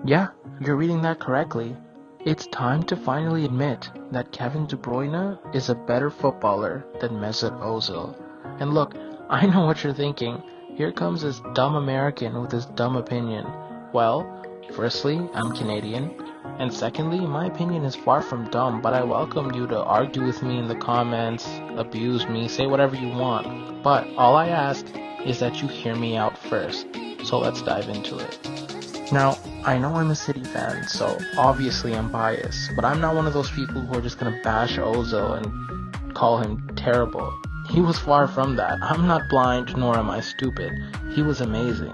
Yeah, you're reading that correctly. It's time to finally admit that Kevin De Bruyne is a better footballer than Mesut Ozil. And look, I know what you're thinking. Here comes this dumb American with his dumb opinion. Well, firstly, I'm Canadian, and secondly, my opinion is far from dumb, but I welcome you to argue with me in the comments, abuse me, say whatever you want. But all I ask is that you hear me out first. So let's dive into it. Now, I know I'm a City fan, so obviously I'm biased, but I'm not one of those people who are just gonna bash Ozil and call him terrible. He was far from that. I'm not blind, nor am I stupid. He was amazing.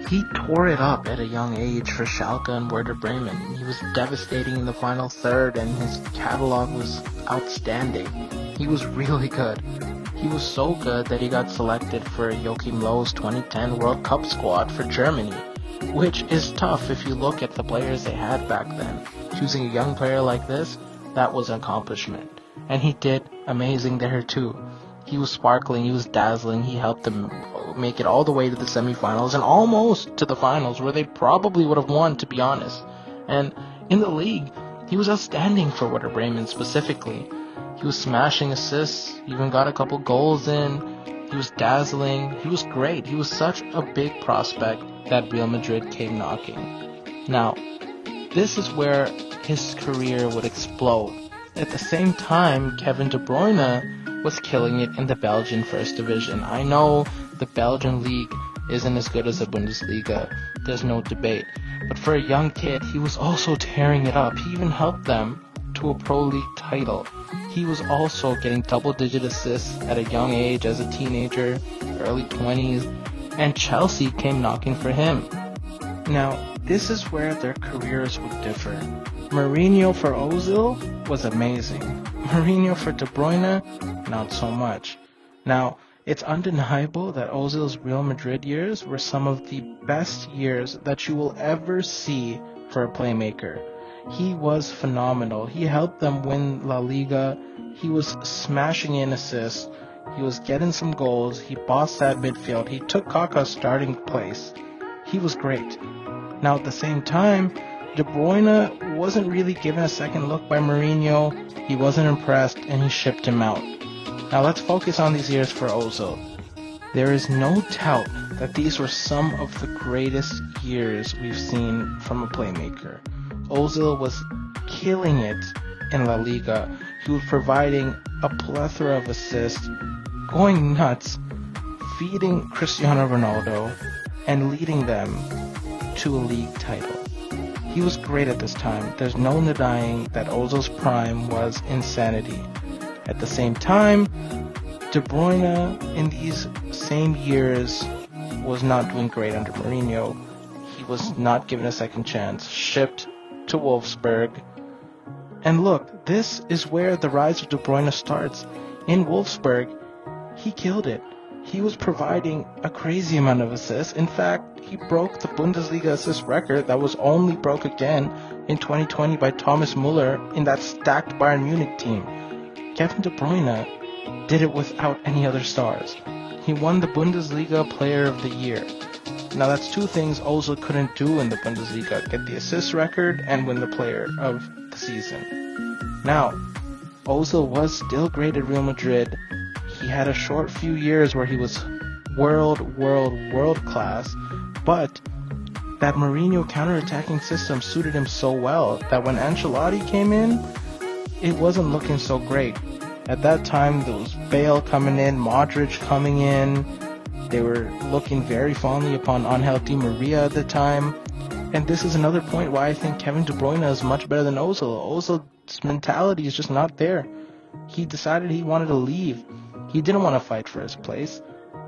He tore it up at a young age for Schalke and Werder Bremen. He was devastating in the final third, and his catalog was outstanding. He was really good. He was so good that he got selected for Joachim Löw's 2010 World Cup squad for Germany, which is tough if you look at the players they had back then. Choosing a young player like this, that was an accomplishment. And he did amazing there too. He was sparkling, he was dazzling, he helped them make it all the way to the semifinals and almost to the finals, where they probably would have won, to be honest. And in the league, he was outstanding for Werder Bremen specifically. He was smashing assists, even got a couple goals in, he was dazzling, he was great. He was such a big prospect that Real Madrid came knocking. Now, this is where his career would explode. At the same time, Kevin De Bruyne was killing it in the Belgian First Division. I know the Belgian league isn't as good as the Bundesliga, there's no debate. But for a young kid, he was also tearing it up. He even helped them to a Pro League title. He was also getting double-digit assists at a young age as a teenager, early 20s, and Chelsea came knocking for him. Now, this is where their careers would differ. Mourinho for Ozil was amazing. Mourinho for De Bruyne, not so much. Now, it's undeniable that Ozil's Real Madrid years were some of the best years that you will ever see for a playmaker. He was phenomenal. He helped them win La Liga. He was smashing in assists. He was getting some goals. He bossed that midfield. He took Kaká's starting place. He was great. Now at the same time, De Bruyne wasn't really given a second look by Mourinho. He wasn't impressed and he shipped him out. Now let's focus on these years for Ozil. There is no doubt that these were some of the greatest years we've seen from a playmaker. Ozil was killing it in La Liga. He was providing a plethora of assists, going nuts, feeding Cristiano Ronaldo, and leading them to a league title. He was great at this time. There's no denying that Ozil's prime was insanity. At the same time, De Bruyne in these same years was not doing great under Mourinho. He was not given a second chance, shipped to Wolfsburg. And look, this is where the rise of De Bruyne starts. In Wolfsburg, he killed it. He was providing a crazy amount of assists. In fact, he broke the Bundesliga assist record that was only broke again in 2020 by Thomas Müller in that stacked Bayern Munich team. Kevin De Bruyne did it without any other stars. He won the Bundesliga Player of the Year. Now that's two things Ozil couldn't do in the Bundesliga, get the assist record and win the Player of the Season. Now, Ozil was still great at Real Madrid. He had a short few years where he was world class, but that Mourinho counter-attacking system suited him so well that when Ancelotti came in, it wasn't looking so great. At that time, there was Bale coming in, Modric coming in. They were looking very fondly upon Angel Di Maria at the time. And this is another point why I think Kevin De Bruyne is much better than Ozil. Ozil's mentality is just not there. He decided he wanted to leave. He didn't want to fight for his place.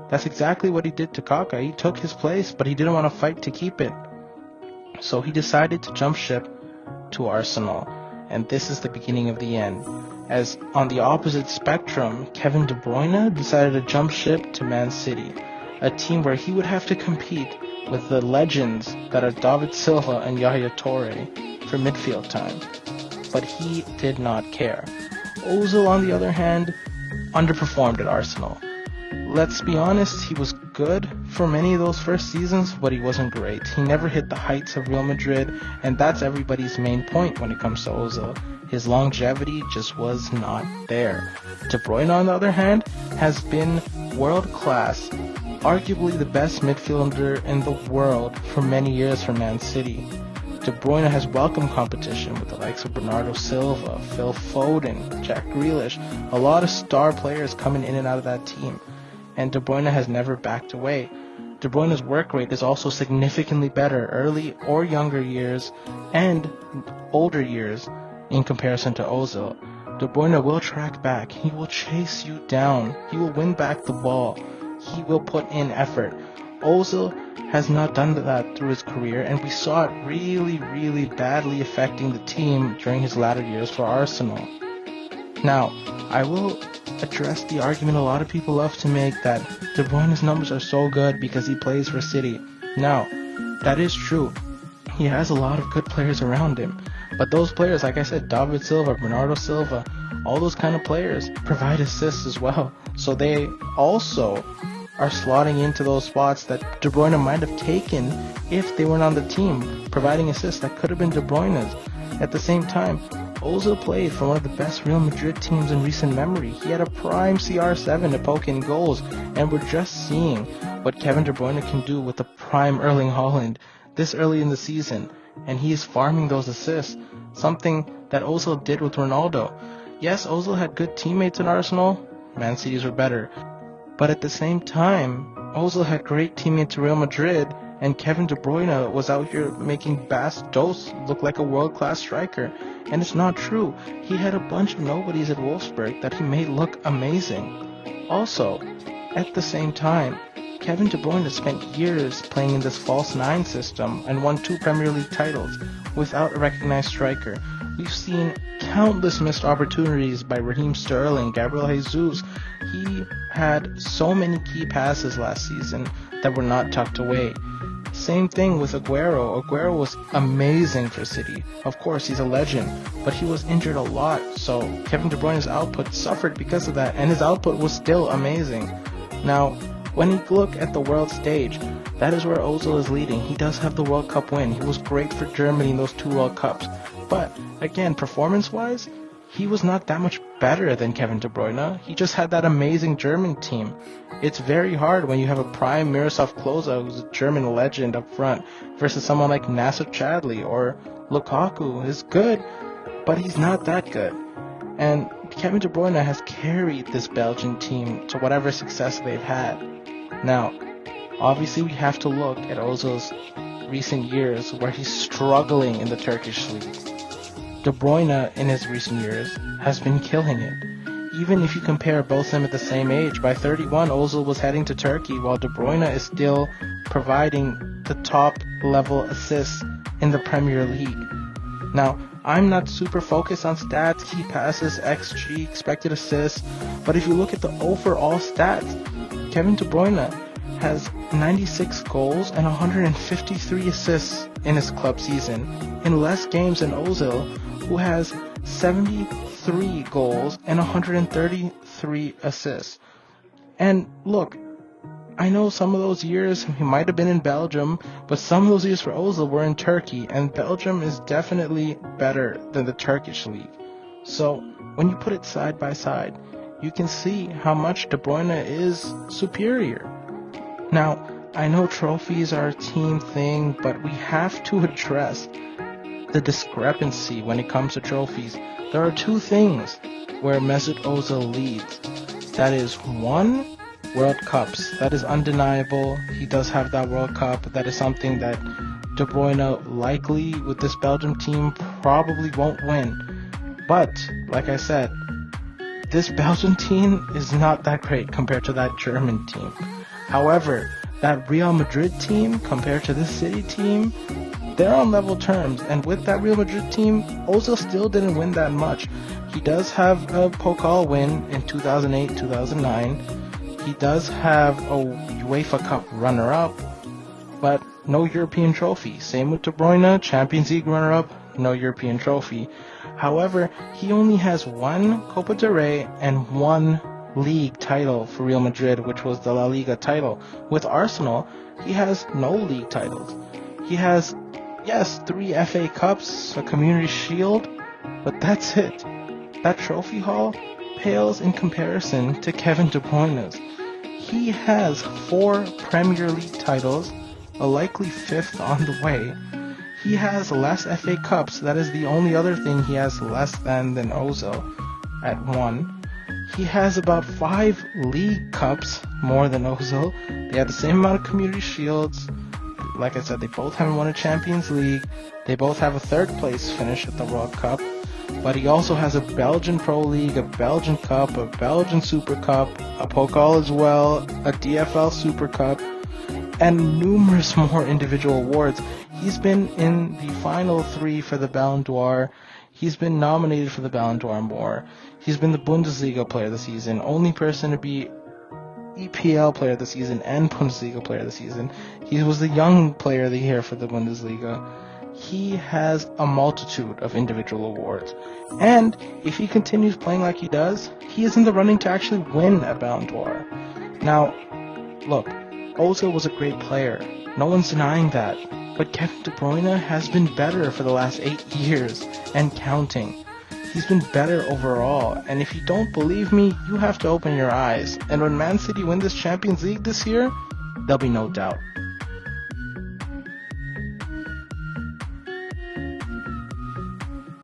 That's exactly what he did to Kaká. He took his place, but he didn't want to fight to keep it. So he decided to jump ship to Arsenal. And this is the beginning of the end. As on the opposite spectrum, Kevin De Bruyne decided to jump ship to Man City, a team where he would have to compete with the legends that are David Silva and Yaya Toure for midfield time. But he did not care. Ozil, on the other hand, underperformed at Arsenal. Let's be honest, he was good for many of those first seasons, but he wasn't great. He never hit the heights of Real Madrid, and that's everybody's main point when it comes to Ozil. His longevity just was not there. De Bruyne, on the other hand, has been world class, arguably the best midfielder in the world for many years for Man City. De Bruyne has welcomed competition with the likes of Bernardo Silva, Phil Foden, Jack Grealish, a lot of star players coming in and out of that team, and De Bruyne has never backed away. De Bruyne's work rate is also significantly better early or younger years and older years in comparison to Ozil. De Bruyne will track back, he will chase you down, he will win back the ball, he will put in effort. Ozil has not done that through his career, and we saw it really badly affecting the team during his latter years for Arsenal. Now, I will address the argument a lot of people love to make that De Bruyne's numbers are so good because he plays for City. Now, that is true. He has a lot of good players around him. But those players, like I said, David Silva, Bernardo Silva, all those kind of players provide assists as well. So they also are slotting into those spots that De Bruyne might have taken if they weren't on the team, providing assists that could have been De Bruyne's. At the same time, Ozil played for one of the best Real Madrid teams in recent memory. He had a prime CR7 to poke in goals, and we're just seeing what Kevin De Bruyne can do with a prime Erling Haaland this early in the season, and he is farming those assists, something that Ozil did with Ronaldo. Yes, Ozil had good teammates in Arsenal, Man City's were better, but at the same time, Ozil had great teammates in Real Madrid, and Kevin De Bruyne was out here making Bas Dost look like a world-class striker. And it's not true. He had a bunch of nobodies at Wolfsburg that he made look amazing. Also, at the same time, Kevin De Bruyne spent years playing in this false nine system and won 2 Premier League titles without a recognized striker. We've seen countless missed opportunities by Raheem Sterling, Gabriel Jesus. He had so many key passes last season that were not tucked away. Same thing with Aguero. Aguero was amazing for City. Of course, he's a legend, but he was injured a lot, so Kevin De Bruyne's output suffered because of that, and his output was still amazing. Now, when you look at the world stage, that is where Ozil is leading. He does have the World Cup win. He was great for Germany in those 2 World Cups. But, again, performance-wise, he was not that much better than Kevin De Bruyne. He just had that amazing German team. It's very hard when you have a prime Miroslav Klose, who's a German legend up front, versus someone like Nacer Chadli or Lukaku. Is good, but he's not that good. And Kevin De Bruyne has carried this Belgian team to whatever success they've had. Now, obviously we have to look at Ozil's recent years where he's struggling in the Turkish league. De Bruyne in his recent years has been killing it. Even if you compare both of them at the same age, by 31 Ozil was heading to Turkey while De Bruyne is still providing the top level assists in the Premier League. Now, I'm not super focused on stats, key passes, XG, expected assists, but if you look at the overall stats, Kevin De Bruyne has 96 goals and 153 assists in his club season, in less games than Ozil, who has 73 goals and 133 assists. And look, I know some of those years he might have been in Belgium, but some of those years for Ozil were in Turkey, and Belgium is definitely better than the Turkish league. So when you put it side by side, you can see how much De Bruyne is superior. Now, I know trophies are a team thing, but we have to address the discrepancy when it comes to trophies. There are 2 things where Mesut Ozil leads. That is 1, World Cups. That is undeniable. He does have that World Cup. That is something that De Bruyne likely with this Belgium team probably won't win. But, like I said, this Belgian team is not that great compared to that German team. However, that Real Madrid team compared to this City team, they're on level terms, and with that Real Madrid team, Ozil still didn't win that much. He does have a Pokal win in 2008-2009. He does have a UEFA Cup runner-up, but no European trophy. Same with De Bruyne, Champions League runner-up, no European trophy. However, he only has 1 Copa del Rey and 1 league title for Real Madrid, which was the La Liga title. With Arsenal, he has no league titles. He has, yes, 3 FA Cups, a Community Shield, but that's it. That trophy haul pales in comparison to Kevin De Bruyne's. He has 4 Premier League titles, a likely 5th on the way. He has less FA Cups. That is the only other thing he has less than Ozil at 1. He has about 5 League Cups more than Ozil. They have the same amount of Community Shields. Like I said, they both haven't won a Champions League. They both have a 3rd place finish at the World Cup. But he also has a Belgian Pro League, a Belgian Cup, a Belgian Super Cup, a Pokal as well, a DFL Super Cup, and numerous more individual awards. He's been in the final 3 for the Ballon d'Or. He's been nominated for the Ballon d'Or more. He's been the Bundesliga Player of the Season, only person to be EPL Player of the Season and Bundesliga Player of the Season. He was the Young Player of the Year for the Bundesliga. He has a multitude of individual awards. And if he continues playing like he does, he is in the running to actually win a Ballon d'Or. Now, look, Ozil was a great player. No one's denying that. But Kevin De Bruyne has been better for the last 8 years and counting. He's been better overall. And if you don't believe me, you have to open your eyes. And when Man City win this Champions League this year, there'll be no doubt.